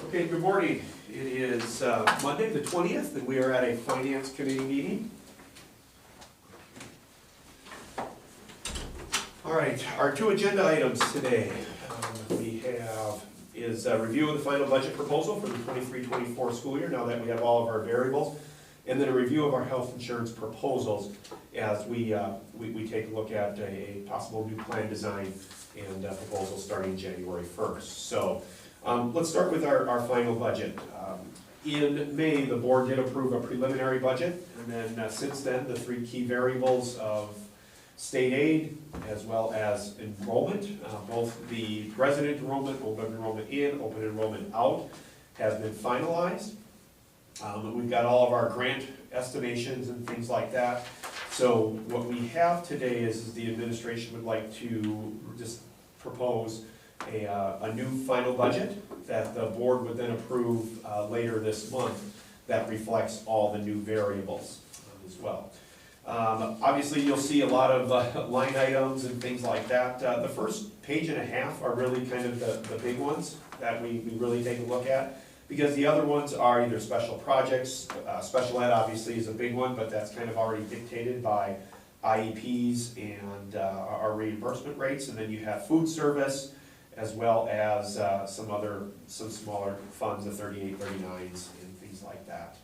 Okay, good morning. It is Monday the 20th, and we are at a Finance Committee meeting. All right, our two agenda items today we have is a review of the final budget proposal for the 23-24 school year, now that we have all of our variables, and then a review of our health insurance proposals as we take a look at a possible new plan design and proposal starting January 1st. So let's start with our final budget. In May, the board did approve a preliminary budget, and then since then, the three key variables of state aid as well as enrollment, both the resident enrollment, open enrollment in, open enrollment out, has been finalized. We've got all of our grant estimations and things like that. So what we have today is the administration would like to just propose a new final budget that the board would then approve later this month that reflects all the new variables as well. Obviously, you'll see a lot of line items and things like that. The first page and a half are really kind of the big ones that we really take a look at, because the other ones are either special projects. Special ed obviously is a big one, but that's kind of already dictated by IEPs and our reimbursement rates. And then you have food service, as well as some smaller funds, the 38, 39s, and things like that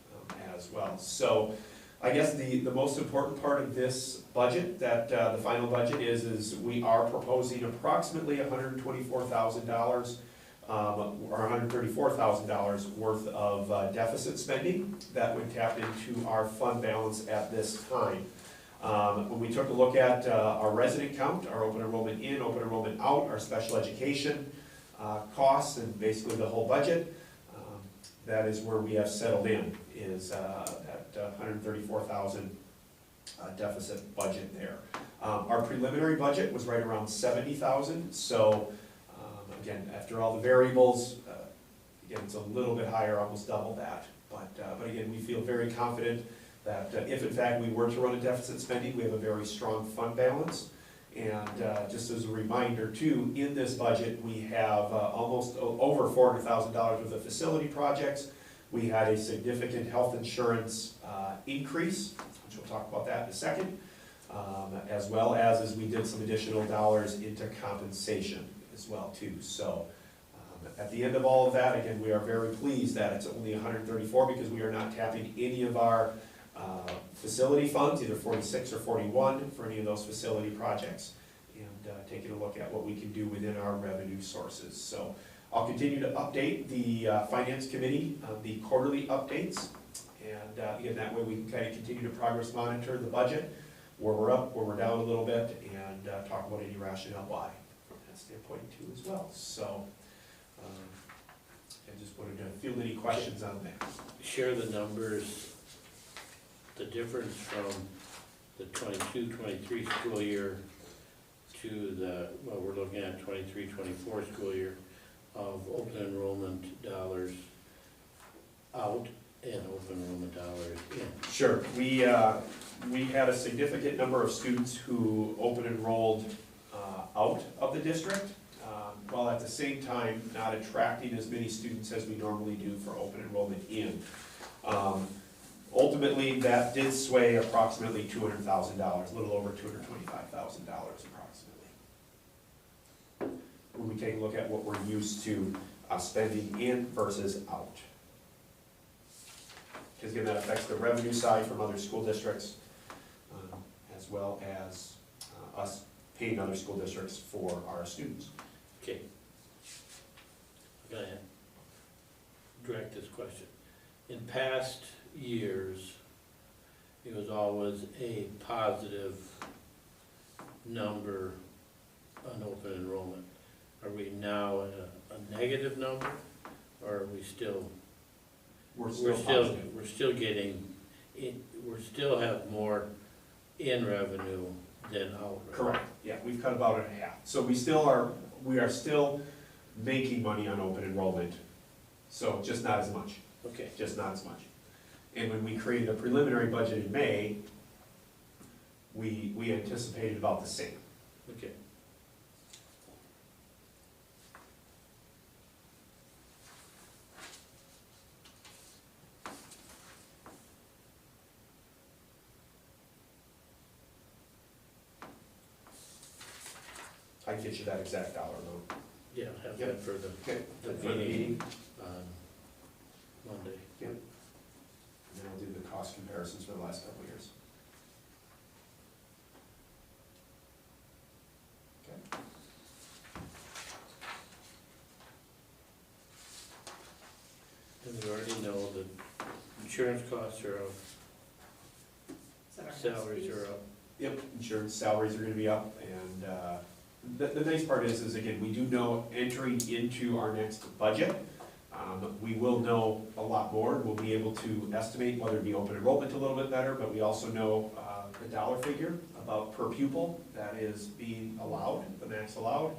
as well. So I guess the most important part of this budget, that the final budget is we are proposing approximately $124,000 or $134,000 worth of deficit spending that would tap into our fund balance at this time. When we took a look at our resident count, our open enrollment in, open enrollment out, our special education costs, and basically the whole budget, that is where we have settled in, is at 134,000 deficit budget there. Our preliminary budget was right around 70,000, so again, after all the variables, again, it's a little bit higher, almost double that. But again, we feel very confident that if in fact we were to run a deficit spending, we have a very strong fund balance. And just as a reminder too, in this budget, we have almost over $400,000 worth of facility projects. We had a significant health insurance increase, which we'll talk about that in a second, as well as we did some additional dollars into compensation as well too. So at the end of all of that, again, we are very pleased that it's only 134 because we are not tapping any of our facility funds, either 46 or 41 for any of those facility projects, and taking a look at what we can do within our revenue sources. So I'll continue to update the Finance Committee, the quarterly updates, and again, that way we can kind of continue to progress monitor the budget, where we're up, where we're down a little bit, and talk about any rationale why from that standpoint too as well. So I just wanted to field any questions on that. Share the numbers, the difference from the 22-23 school year to the, well, we're looking at 23-24 school year of open enrollment dollars out and open enrollment dollars in. Sure. We had a significant number of students who open enrolled out of the district, while at the same time not attracting as many students as we normally do for open enrollment in. Ultimately, that did sway approximately $200,000, a little over $225,000 approximately. When we take a look at what we're used to spending in versus out. Because again, that affects the revenue side from other school districts, as well as us paying other school districts for our students. Okay. I'm gonna direct this question. In past years, it was always a positive number on open enrollment. Are we now at a negative number, or are we still? We're still getting, we still have more in revenue than out. Right? Correct. Yeah, we've cut about it in half. So we are still making money on open enrollment. So just not as much. Okay. Just not as much. And when we created a preliminary budget in May, we anticipated about the same. Okay. I'd get you that exact dollar amount. Yeah, have Yep. that for Okay. the For the meeting on Monday. And then I'll do the cost comparisons for the last couple of years. Okay. And we already know that insurance costs are up, Is that our salaries next are up. Yep, insurance salaries are gonna be up, and, the nice part is again, we do know entering into our next budget, we will know a lot more, we'll be able to estimate whether it be open enrollment a little bit better, but we also know, the dollar figure about per pupil that is being allowed, the max allowed.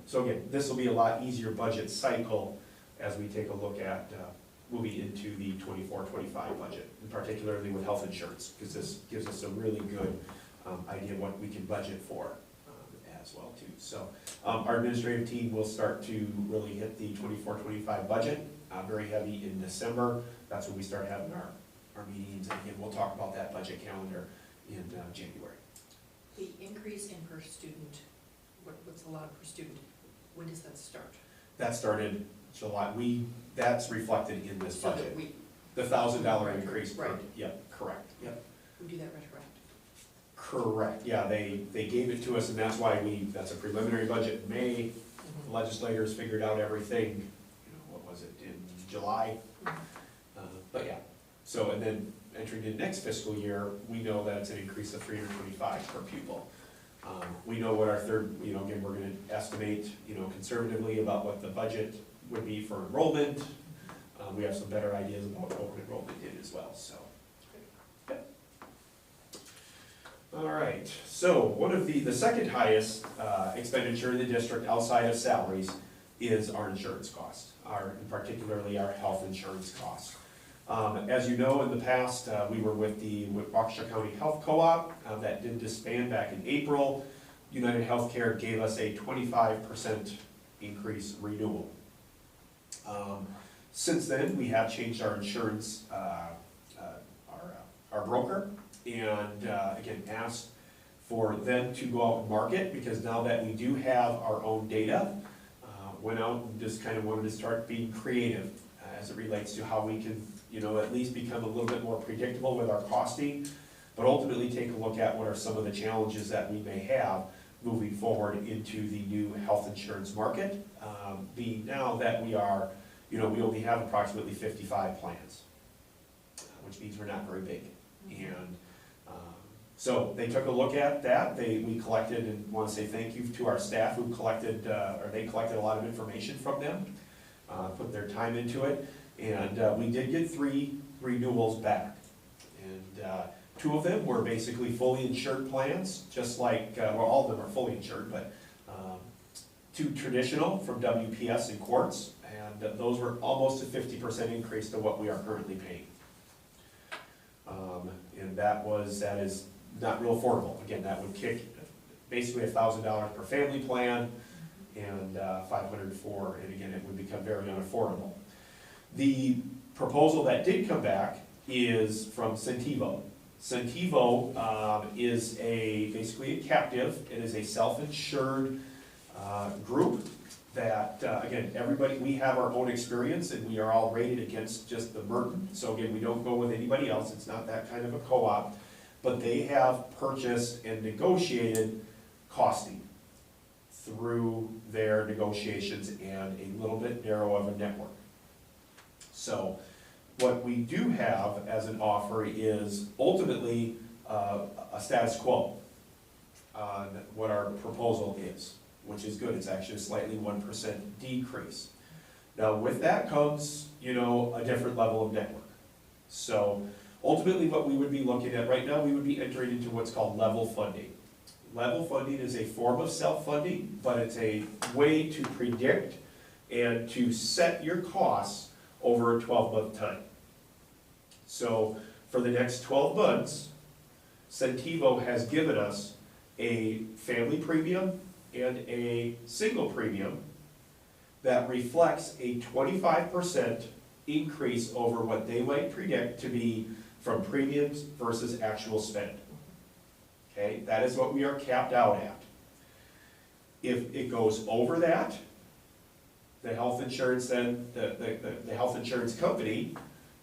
So again, this will be a lot easier budget cycle as we take a look at, moving into the 24-25 budget, and particularly with health insurance, because this gives us a really good idea of what we can budget for as well too. So our administrative team will start to really hit the 24-25 budget, very heavy in December. That's when we start having our meetings, and again, we'll talk about that budget calendar in January. The increase in per student, what's allowed per student, when does that start? That started July, that's reflected in this So that budget. we The $1,000 increase per, Right. yep, correct, yep. do that retroactive. Correct, yeah, they gave it to us, and that's why that's a preliminary budget in May. The legislators figured out everything, what was it, in July? But yeah, so, and then entering into next fiscal year, we know that it's an increase of $325 per pupil. We know what our third, again, we're gonna estimate, conservatively about what the budget would be for enrollment. We have some better ideas about what open enrollment did as well, so. Yep. All right, so one of the second highest expenditure in the district outside of salaries is our insurance cost, and particularly our health insurance cost. As you know, in the past, we were with the Waukesha County Health Co-op, that did disband back in April. United Healthcare gave us a 25% increase renewal. Since then, we have changed our insurance, our broker, and again, asked for them to go out and market, because now that we do have our own data, went out and just kind of wanted to start being creative as it relates to how we can, at least become a little bit more predictable with our costing, but ultimately take a look at what are some of the challenges that we may have moving forward into the new health insurance market. Being now that we are, we only have approximately 55 plans, which means we're not very big. And so they took a look at that. We collected, and want to say thank you to our staff who collected, they collected a lot of information from them, put their time into it. And we did get 3 renewals back. And 2 of them were basically fully insured plans, just like, well, all of them are fully insured, but 2 traditional from WPS and Quartz, and those were almost a 50% increase to what we are currently paying. And that is not real affordable. Again, that would kick basically $1,000 per family plan, and $500 for, and again, it would become very unaffordable. The proposal that did come back is from Centivo. Centivo is basically a captive. It is a self-insured group that, again, we have our own experience, and we are all rated against just the Merton. So again, we don't go with anybody else. It's not that kind of a co-op. But they have purchased and negotiated costing through their negotiations, and a little bit narrow of a network. So what we do have as an offer is ultimately a status quo on what our proposal is, which is good. It's actually a slightly 1% decrease. Now with that comes, a different level of network. So ultimately what we would be looking at right now, we would be entering into what's called level funding. Level funding is a form of self-funding, but it's a way to predict and to set your costs over a 12-month time. So for the next 12 months, Centivo has given us a family premium and a single premium that reflects a 25% increase over what they might predict to be from premiums versus actual spend. Okay, that is what we are capped out at. If it goes over that, the health insurance then, the health insurance company,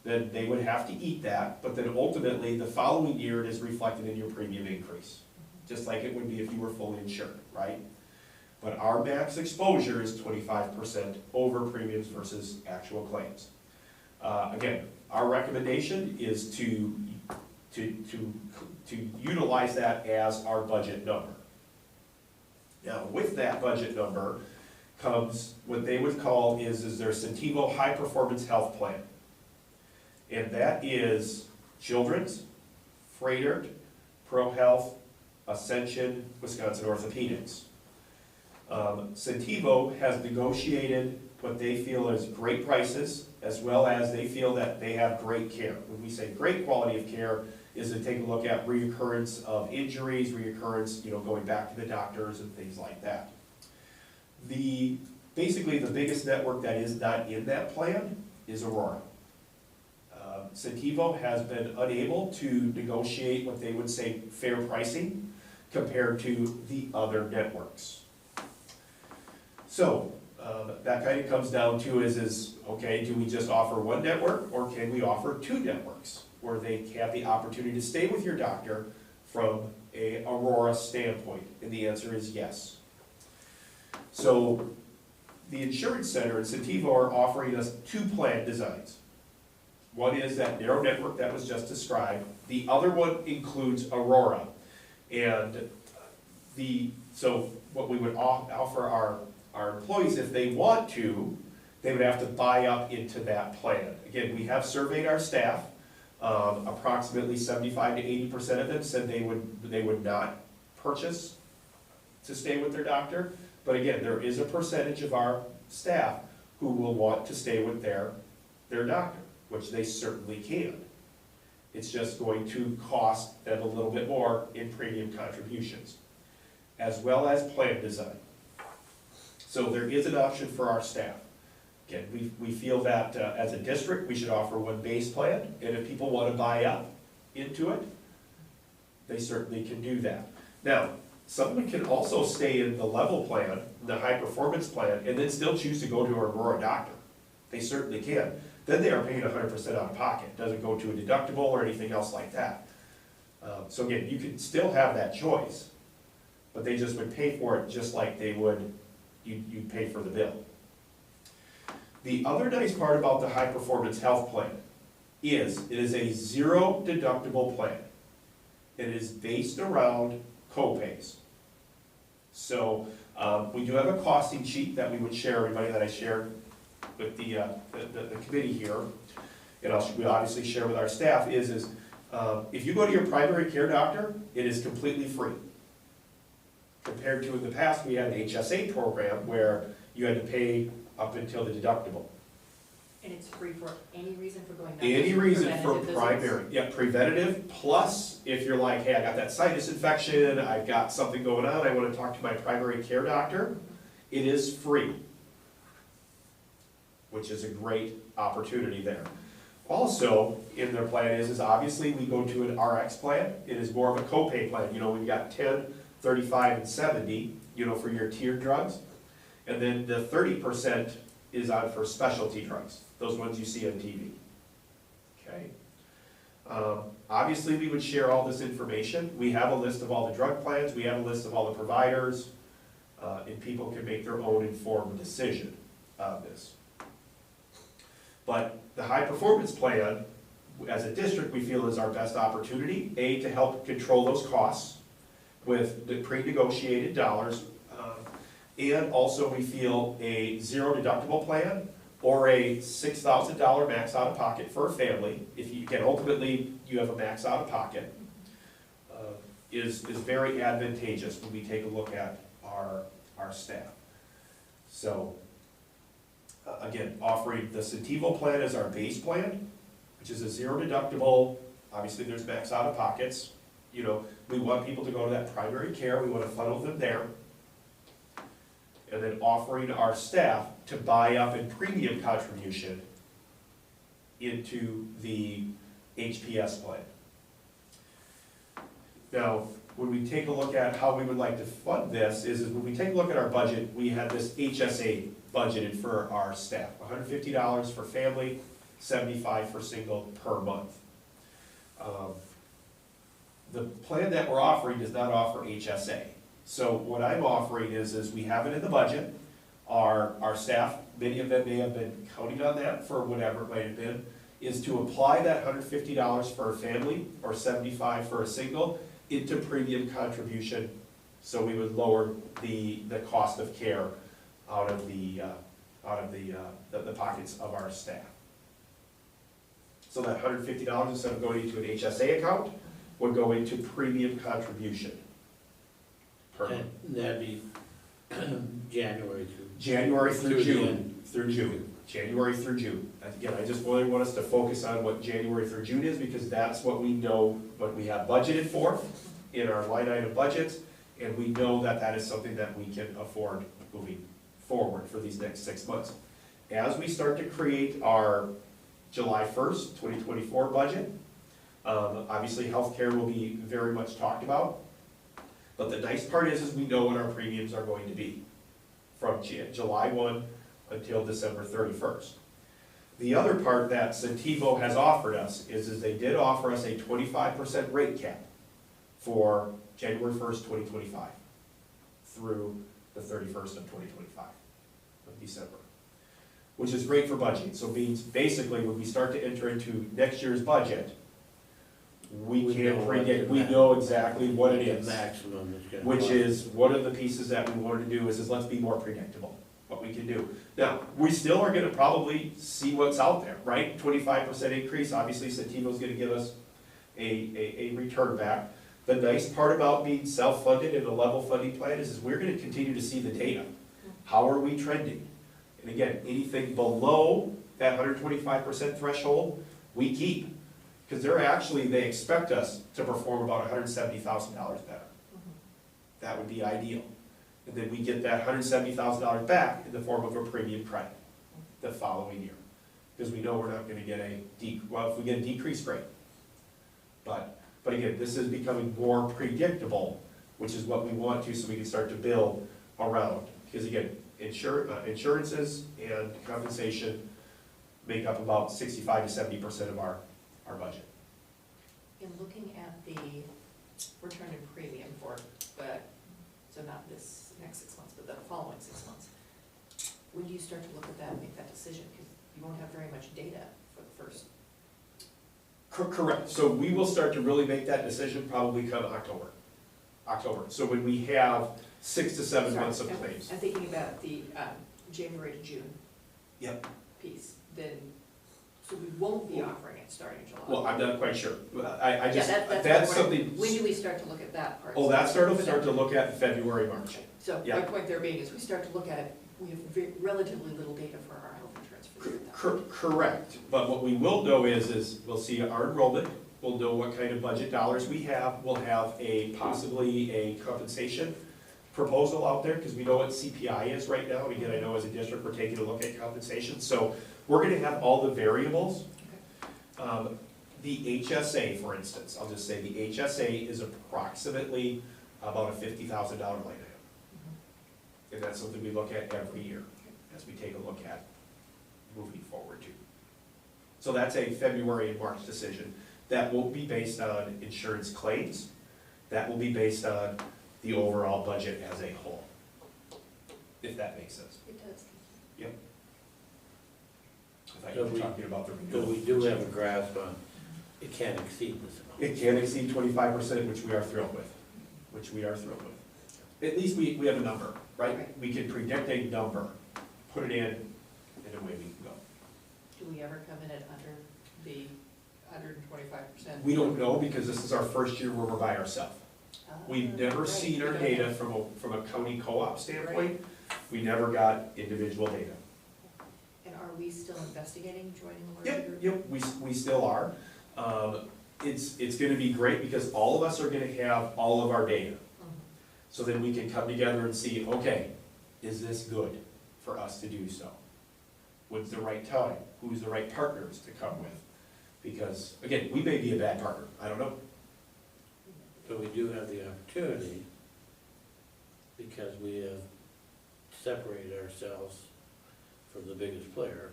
then they would have to eat that, but then ultimately, the following year, it is reflected in your premium increase. Just like it would be if you were fully insured, right? But our max exposure is 25% over premiums versus actual claims. Again, our recommendation is to utilize that as our budget number. Now, with that budget number comes what they would call is their Centivo High Performance Health Plan. And that is Children's, Freighter, Pro Health, Ascension, Wisconsin Orthopedics. Centivo has negotiated what they feel is great prices, as well as they feel that they have great care. When we say great quality of care, is to take a look at reoccurrence of injuries, reoccurrence, going back to the doctors and things like that. Basically the biggest network that is not in that plan is Aurora. Centivo has been unable to negotiate what they would say fair pricing compared to the other networks. So that kind of comes down to is okay, do we just offer one network, or can we offer two networks where they have the opportunity to stay with your doctor from a Aurora standpoint? And the answer is yes. So the Insurance Center and Centivo are offering us two plan designs. One is that narrow network that was just described. The other one includes Aurora. And so what we would offer our employees, if they want to, they would have to buy up into that plan. Again, we have surveyed our staff. Approximately 75 to 80% of them said they would not purchase to stay with their doctor. But again, there is a percentage of our staff who will want to stay with their doctor, which they certainly can. It's just going to cost them a little bit more in premium contributions, as well as plan design. So there is an option for our staff. Again, we feel that as a district, we should offer one base plan, and if people want to buy up into it, they certainly can do that. Now, someone can also stay in the level plan, the high performance plan, and then still choose to go to a Aurora doctor. They certainly can. Then they are paying 100% out of pocket. It doesn't go to a deductible or anything else like that. So again, you can still have that choice, but they just would pay for it just like they would, you'd pay for the bill. The other nice part about the high performance health plan is it is a zero deductible plan. It is based around co-pays. So we do have a costing sheet that we would share, everybody, that I shared with the committee here, and we obviously share with our staff, is if you go to your primary care doctor, it is completely free. Compared to in the past, we had an HSA program where you had to pay up until the deductible. And it's free for any reason for going? Any reason for preventative primary, yeah, preventative, plus if you're like, hey, I got that sinus infection, I've got something going on, I want to talk to my primary care doctor, it is free, which is a great opportunity there. Also, in their plan is obviously we go to an RX plan. It is more of a copay plan. We've got 10, 35, and 70, for your tiered drugs. And then the 30% is on for specialty drugs, those ones you see on TV. Okay. Obviously, we would share all this information. We have a list of all the drug plans. We have a list of all the providers, and people can make their own informed decision on this. But the high performance plan, as a district, we feel is our best opportunity, A, to help control those costs with the pre-negotiated dollars, and also we feel a zero deductible plan or a $6,000 max out of pocket for a family, if you can ultimately, you have a max out of pocket, is very advantageous when we take a look at our staff. So, again, offering the Centivo plan as our base plan, which is a zero deductible. Obviously there's max out of pockets. We want people to go to that primary care, we want to funnel them there. And then offering our staff to buy up in premium contribution into the HPS plan. Now, when we take a look at how we would like to fund this, is when we take a look at our budget, we had this HSA budgeted for our staff, $150 for family, $75 for single per month. The plan that we're offering does not offer HSA. So what I'm offering is we have it in the budget. Our staff, many of them may have been counting on that for whatever it might have been, is to apply that $150 for a family or $75 for a single into premium contribution. So we would lower the cost of care out of the pockets of our staff. So that $150, instead of going into an HSA account, would go into premium contribution per month. And that'd be January Through the June. end. Through June, January through June. Again, I just really want us to focus on what January through June is, because that's what we know, what we have budgeted for in our line item budgets, and we know that that is something that we can afford moving forward for these next 6 months. As we start to create our July 1st, 2024 budget, obviously healthcare will be very much talked about, but the nice part is we know what our premiums are going to be from July 1 until December 31st. The other part that Centivo has offered us is they did offer us a 25% rate cap for January 1st, 2025 through the 31st of 2025 of December, which is great for budgeting. So means basically when we start to enter into next year's budget, we can predict, we know exactly what it is. The maximum is gonna Which cost. is one of the pieces that we wanted to do is let's be more predictable, what we can do. Now, we still are gonna probably see what's out there, right? 25% increase, obviously Centivo's gonna give us a return back. The nice part about being self-funded in a level funding plan is we're gonna continue to see the data. How are we trending? And again, anything below that 125% threshold, we keep. Because they expect us to perform about $170,000 better. That would be ideal. And then we get that $170,000 back in the form of a premium credit the following year. Because we know we're not gonna get if we get a decrease, great. But again, this is becoming more predictable, which is what we want to, so we can start to build around. Because again, insurances and compensation make up about 65 to 70% of our budget. In looking at the return in premium so not this next 6 months, but the following 6 months, when do you start to look at that and make that decision? Because you won't have very much data for the first. Correct, so we will start to really make that decision probably come October. So when we have 6 to 7 months of claims. I'm thinking about the January to June. Yep. Piece, then, so we won't be offering it starting in July. Well, I'm not quite sure. That's That's something. When do we start to look at that part? Oh, that's start to look at February, March. So Yeah. my point there being is we start to look at it, we have relatively little data for our health insurance for the year at that point. Correct, but what we will know is we'll see our enrollment, we'll know what kind of budget dollars we have, we'll have possibly a compensation proposal out there, because we know what CPI is right now, and again, I know as a district, we're taking a look at compensation, so we're gonna have all the variables. The HSA, for instance, I'll just say the HSA is approximately about a $50,000 line item. And that's something we look at every year, as we take a look at moving forward too. So that's a February and March decision. That won't be based on insurance claims, that will be based on the overall budget as a whole, if that makes sense. It does. Yep. I thought you were talking about the So renewal. we do have a grasp on, it can't exceed this amount. It can exceed 25%, which we are thrilled with, At least we have a number, right? Right. We can predict a number, put it in, and away we can go. Do we ever come in at under the 125%? We don't know, because this is our first year where we're by ourselves. We've never Right, seen we our don't data know. from a county co-op standpoint. We never got individual data. And are we still investigating joining a larger group? Yep, we still are. It's gonna be great because all of us are gonna have all of our data. So then we can come together and see, okay, is this good for us to do so? When's the right time? Who's the right partners to come with? Because, again, we may be a bad partner, I don't know. But we do have the opportunity, because we have separated ourselves from the biggest player.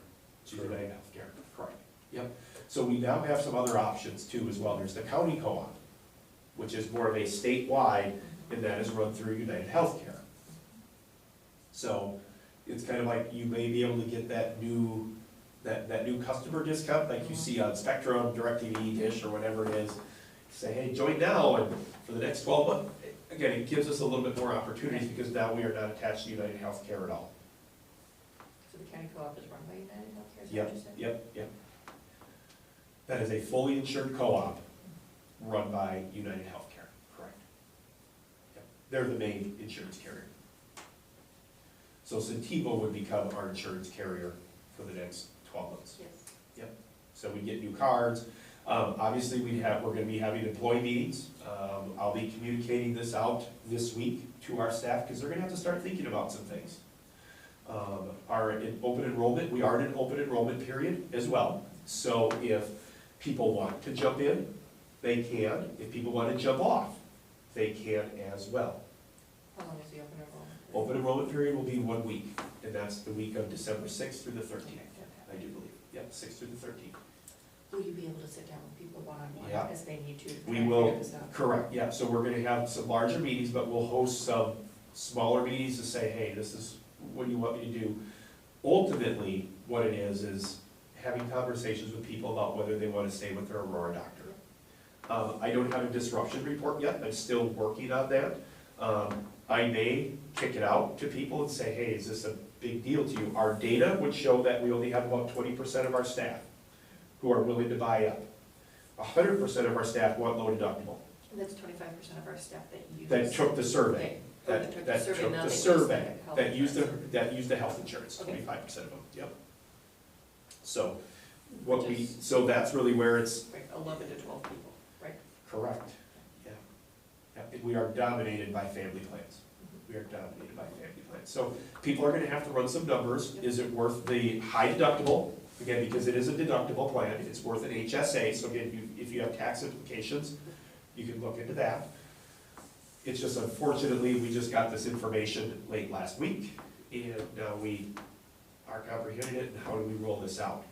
to United Healthcare, correct. Yep. So we now have some other options too as well. There's the county co-op, which is more of a statewide, and that is run through United Healthcare. So it's kind of like you may be able to get that new customer discount like you see on Spectrum, DirecTV, Dish, or whatever it is. Say, hey, join now, and for the next 12 months. Again, it gives us a little bit more opportunities because now we are not attached to United Healthcare at all. So the county co-op is run by United Healthcare, is that what you said? Yep. That is a fully insured co-op run by United Healthcare, correct. Yep. They're the main insurance carrier. So Centivo would become our insurance carrier for the next 12 months. Yes. So we get new cards. Obviously, we're gonna be having employee meetings. I'll be communicating this out this week to our staff, because they're gonna have to start thinking about some things. Our open enrollment, we are in an open enrollment period as well. So if people want to jump in, they can. If people want to jump off, they can as well. How long is the open enrollment? Open enrollment period will be 1 week, and that's the week of December 6th through the 13th, I do believe. Yep, 6th through the 13th. Will you be able to sit down with people one-on-one Yeah. as they need to? We try and will, figure this out? correct, yeah, so we're gonna have some larger meetings, but we'll host some smaller meetings to say, hey, this is what do you want me to do? Ultimately, what it is having conversations with people about whether they wanna stay with their Aurora doctor. I don't have a disruption report yet, I'm still working on that. I may kick it out to people and say, hey, is this a big deal to you? Our data would show that we only have about 20% of our staff who are willing to buy up. 100% of our staff want low deductible. And that's 25% of our staff that use. That took the survey. Okay. Oh, That took the not survey, health that used insurance. the health insurance, Okay. 25% of them, yep. So, so that's really where it's Right, 11 to 12 people, right? correct, yeah. Yeah, and we are dominated by family plans. We are dominated by family plans. So people are gonna have to run some numbers. Is it worth the high deductible? Again, because it is a deductible plan, it's worth an HSA, so again, if you have tax implications, you can look into that. It's just unfortunately, we just got this information late last week, and now we are comprehending it, and how do we roll this out?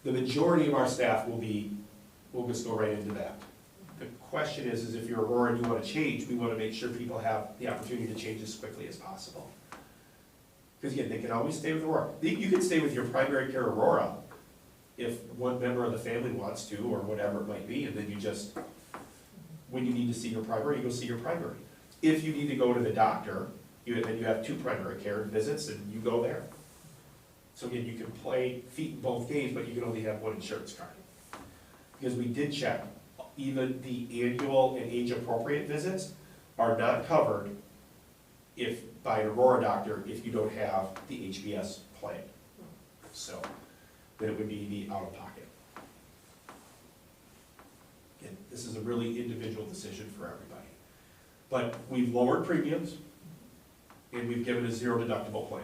The majority of our staff we'll just go right into that. The question is if you're Aurora and you wanna change, we wanna make sure people have the opportunity to change as quickly as possible. Because again, they can always stay with Aurora. You can stay with your primary care Aurora if one member of the family wants to, or whatever it might be, and then you just, when you need to see your primary, you go see your primary. If you need to go to the doctor, then you have 2 primary care visits, and you go there. So again, you can play feet in both games, but you can only have 1 insurance card. Because we did check, even the annual and age-appropriate visits are not covered by an Aurora doctor if you don't have the HBS plan. So, then it would be the out-of-pocket. Again, this is a really individual decision for everybody. But we've lowered premiums, and we've given a 0 deductible plan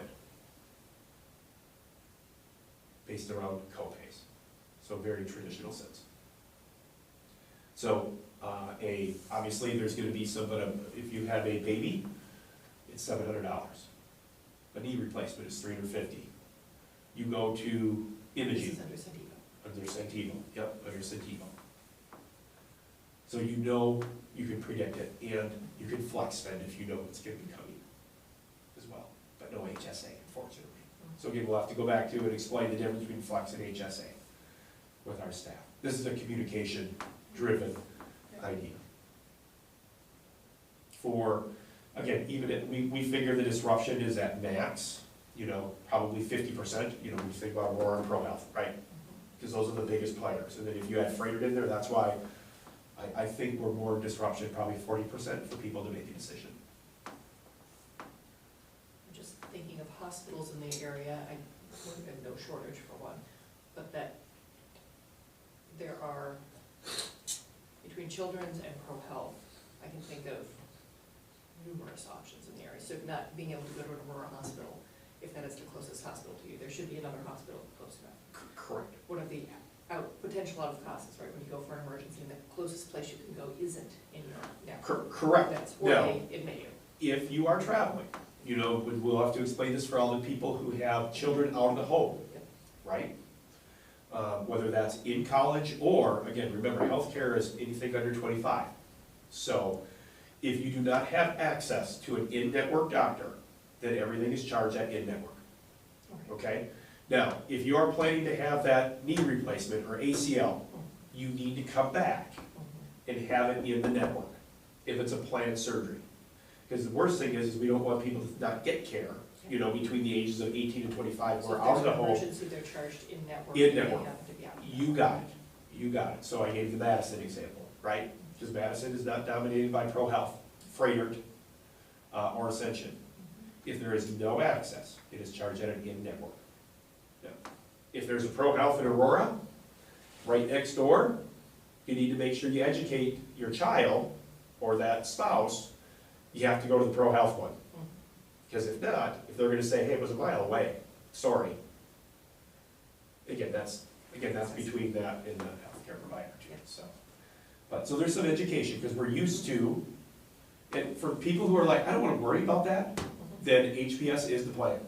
based around co-pays. So very traditional sense. So, obviously, there's gonna be some, but if you have a baby, it's $700. A knee replacement is $350. You go to This imaging. is under Centivo. Under Centivo, yep, under Centivo. So you know you can predict it, and you can flex spend if you know it's gonna be coming as well, but no HSA, unfortunately. So again, we'll have to go back to and explain the difference between flex and HSA with our staff. This is a communication-driven idea. For, again, even if, we figure the disruption is at max, probably 50%, we think about Aurora and Pro Health, right? Because those are the biggest players, and then if you add Freighted in there, that's why I think we're more disruption, probably 40% for people to make a decision. I'm just thinking of hospitals in the area, I have no shortage for one, but that there are, between Children's and Pro Health, I can think of numerous options in the area. So not being able to go to an Aurora hospital, if that is the closest hospital to you, there should be another hospital close enough. Correct. One of the potential out of costs, right, when you go for an emergency, and the closest place you can go isn't in your network. Correct. That's where Now, they admit you. if you are traveling, we'll have to explain this for all the people who have children out of the home, Yep. right? Whether that's in college or, again, remember, healthcare is anything under 25. So if you do not have access to an in-network doctor, then everything is charged at in-network, okay? Now, if you are planning to have that knee replacement or ACL, you need to come back and have it in the network, if it's a planned surgery. Because the worst thing is we don't want people to not get care, between the ages of 18 and 25, So or if out there's of the an home. emergency, they're charged in network. In and they network. happen to be out of You got it. So I gave the Madison example, right? Because Madison is not dominated by ProHealth, Freighter, or Ascension. If there is no access, it is charged at an in-network. Now, if there's a ProHealth in Aurora, right next door, you need to make sure you educate your child or that spouse, you have to go to the ProHealth one. Because if not, if they're gonna say, hey, it was a mile away, sorry. Again, that's between that and the healthcare provider too, so. So there's some education, because we're used to, and for people who are like, I don't wanna worry about that, then HPS is the plan.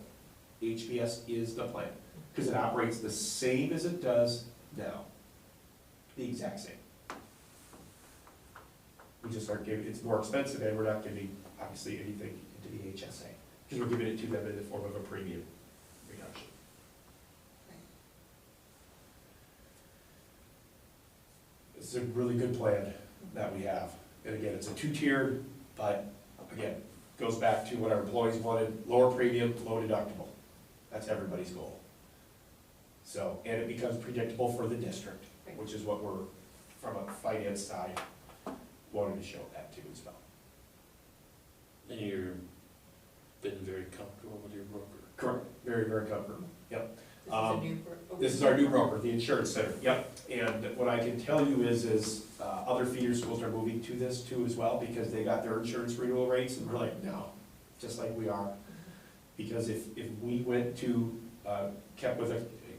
HPS is the plan, because it operates the same as it does now. The exact same. We just aren't giving, it's more expensive, and we're not giving, obviously, anything into the HSA, because we're giving it to them in the form of a premium reduction. It's a really good plan that we have, and again, it's a two-tiered, but again, goes back to what our employees wanted, lower premium, low deductible. That's everybody's goal. So, and it becomes predictable for the district, which is what we're, from a finance side, wanted to show that too as well. And you've been very comfortable with your broker? Correct, very, very comfortable, yep. This is a new. This is our new broker, the insurance center, yep. And what I can tell you is other feeder schools are moving to this too as well, because they got their insurance renewal rates, and we're like, no, just like we are. Because if we went to, kept with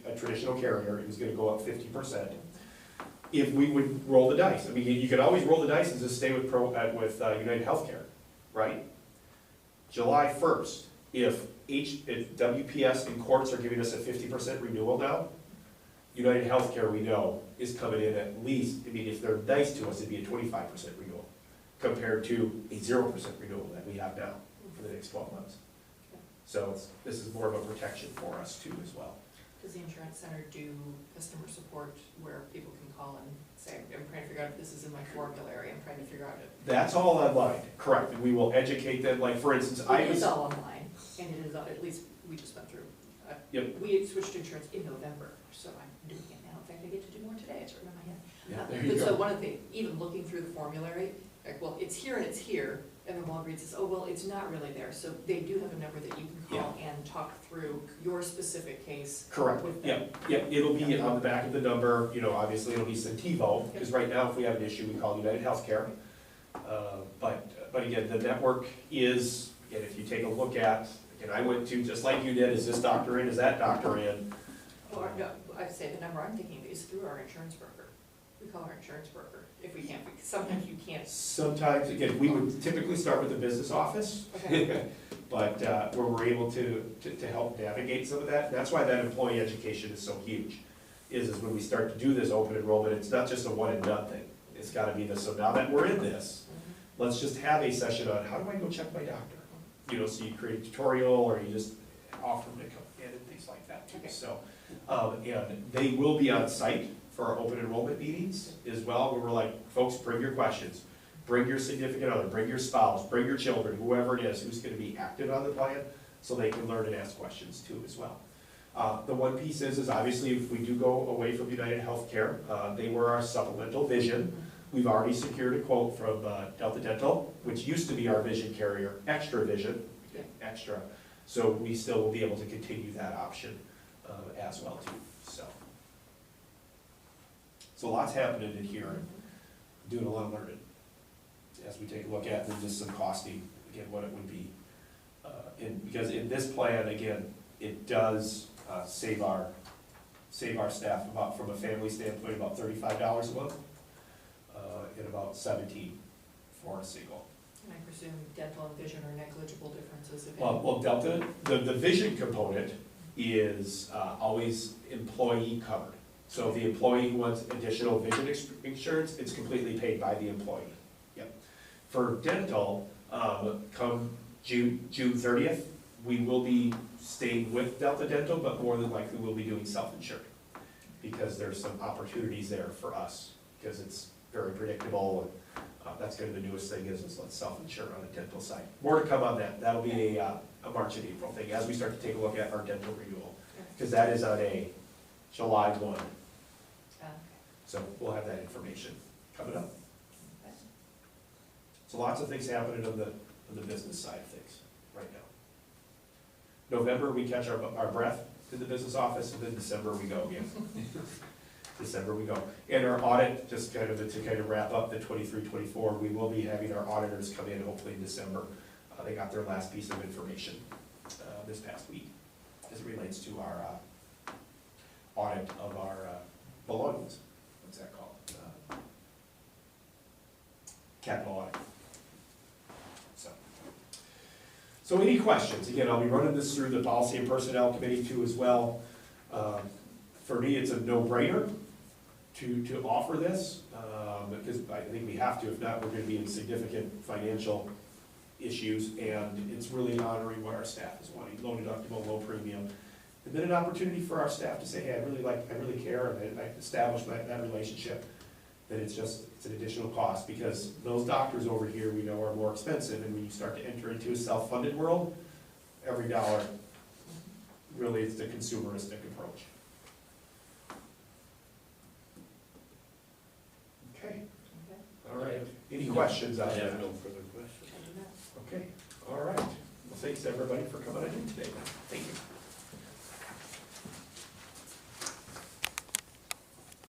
a traditional carrier, it was gonna go up 50%. If we would roll the dice, I mean, you could always roll the dice and just stay with United Healthcare, right? July 1st, if WPS and courts are giving us a 50% renewal now, United Healthcare, we know, is coming in at least, I mean, if they're nice to us, it'd be a 25% renewal, compared to a 0% renewal that we have now for the next 12 months. So this is more of a protection for us too as well. Does the insurance center do customer support where people can call and say, I'm trying to figure out if this is in my formulary, I'm trying to figure out if. That's all online, correct, and we will educate them, like for instance, It is all online, and it is, at least, we just went through. Yep. We had switched to insurance in November, so I'm doing it now. In fact, I get to do more today, it's written in my head. Yeah, there you But go. so one of the things, even looking through the formulary, like, well, it's here and it's here, and then Walgreens says, oh, well, it's not really there. So they do have a number that you can call and talk through your specific case. Correct, with them. yep, it'll be on the back of the number, obviously it'll be Centivo, because right now if we have an issue, we call United Healthcare. But again, the network is, again, if you take a look at, again, I went to, just like you did, is this doctor in, is that doctor in? Or, no, I'd say the number I'm thinking of is through our insurance broker. We call our insurance broker if we can't, because sometimes you can't. Sometimes, again, we would typically start with the business office, Okay. but where we're able to help navigate some of that, and that's why that employee education is so huge, is when we start to do this open enrollment, it's not just a one and done thing. It's gotta be this, so now that we're in this, let's just have a session on how do I go check my doctor? So you create a tutorial, or you just offer them to come in and things like that too. Okay. So, and they will be on site for our open enrollment meetings as well, where we're like, folks, bring your questions, bring your significant other, bring your spouse, bring your children, whoever it is who's gonna be active on the plan, so they can learn and ask questions too as well. The one piece is obviously if we do go away from United Healthcare, they were our supplemental vision. We've already secured a quote from Delta Dental, which used to be our vision carrier, Extra Vision, extra. So we still will be able to continue that option as well too, so. So lots happening in here, and doing a lot of learning as we take a look at, and just some costing, again, what it would be. Because in this plan, again, it does save our save our staff about, from a family standpoint, about $35 a month, and about 17 for a single. And I presume dental and vision are negligible differences if any. Well, Delta, the vision component is always employee covered. So if the employee wants additional vision insurance, it's completely paid by the employee. Yep. For dental, come June 30th, we will be staying with Delta Dental, but more than likely we'll be doing self-insured, because there's some opportunities there for us, because it's very predictable, and that's kind of the newest thing is let's self-insure on the dental side. More to come on that. That'll be a March and April thing, as we start to take a look at our dental renewal, because that is on a July 1. So we'll have that information coming up. Okay. So lots of things happening on the business side of things right now. November, we catch our breath to the business office, and then December we go again. December we go. And our audit, just kind of to wrap up the 23-24, we will be having our auditors come in hopefully in December. They got their last piece of information this past week as it relates to our audit of our belongings. What's that called? Capital audit. So any questions? Again, I'll be running this through the Policy and Personnel Committee too as well. For me, it's a no-brainer to offer this, because I think we have to. If not, we're going to be in significant financial issues, and it's really honoring what our staff is wanting: low deductible, low premium, and then an opportunity for our staff to say, "Hey, I really care," and I established that relationship. That it's an additional cost, because those doctors over here we know are more expensive, and when you start to enter into a self-funded world, every dollar really is the consumeristic approach. Okay, all right. Any questions I out there? have no further questions. I do not. Okay, all right. Well, thanks everybody for coming in today. Thank you.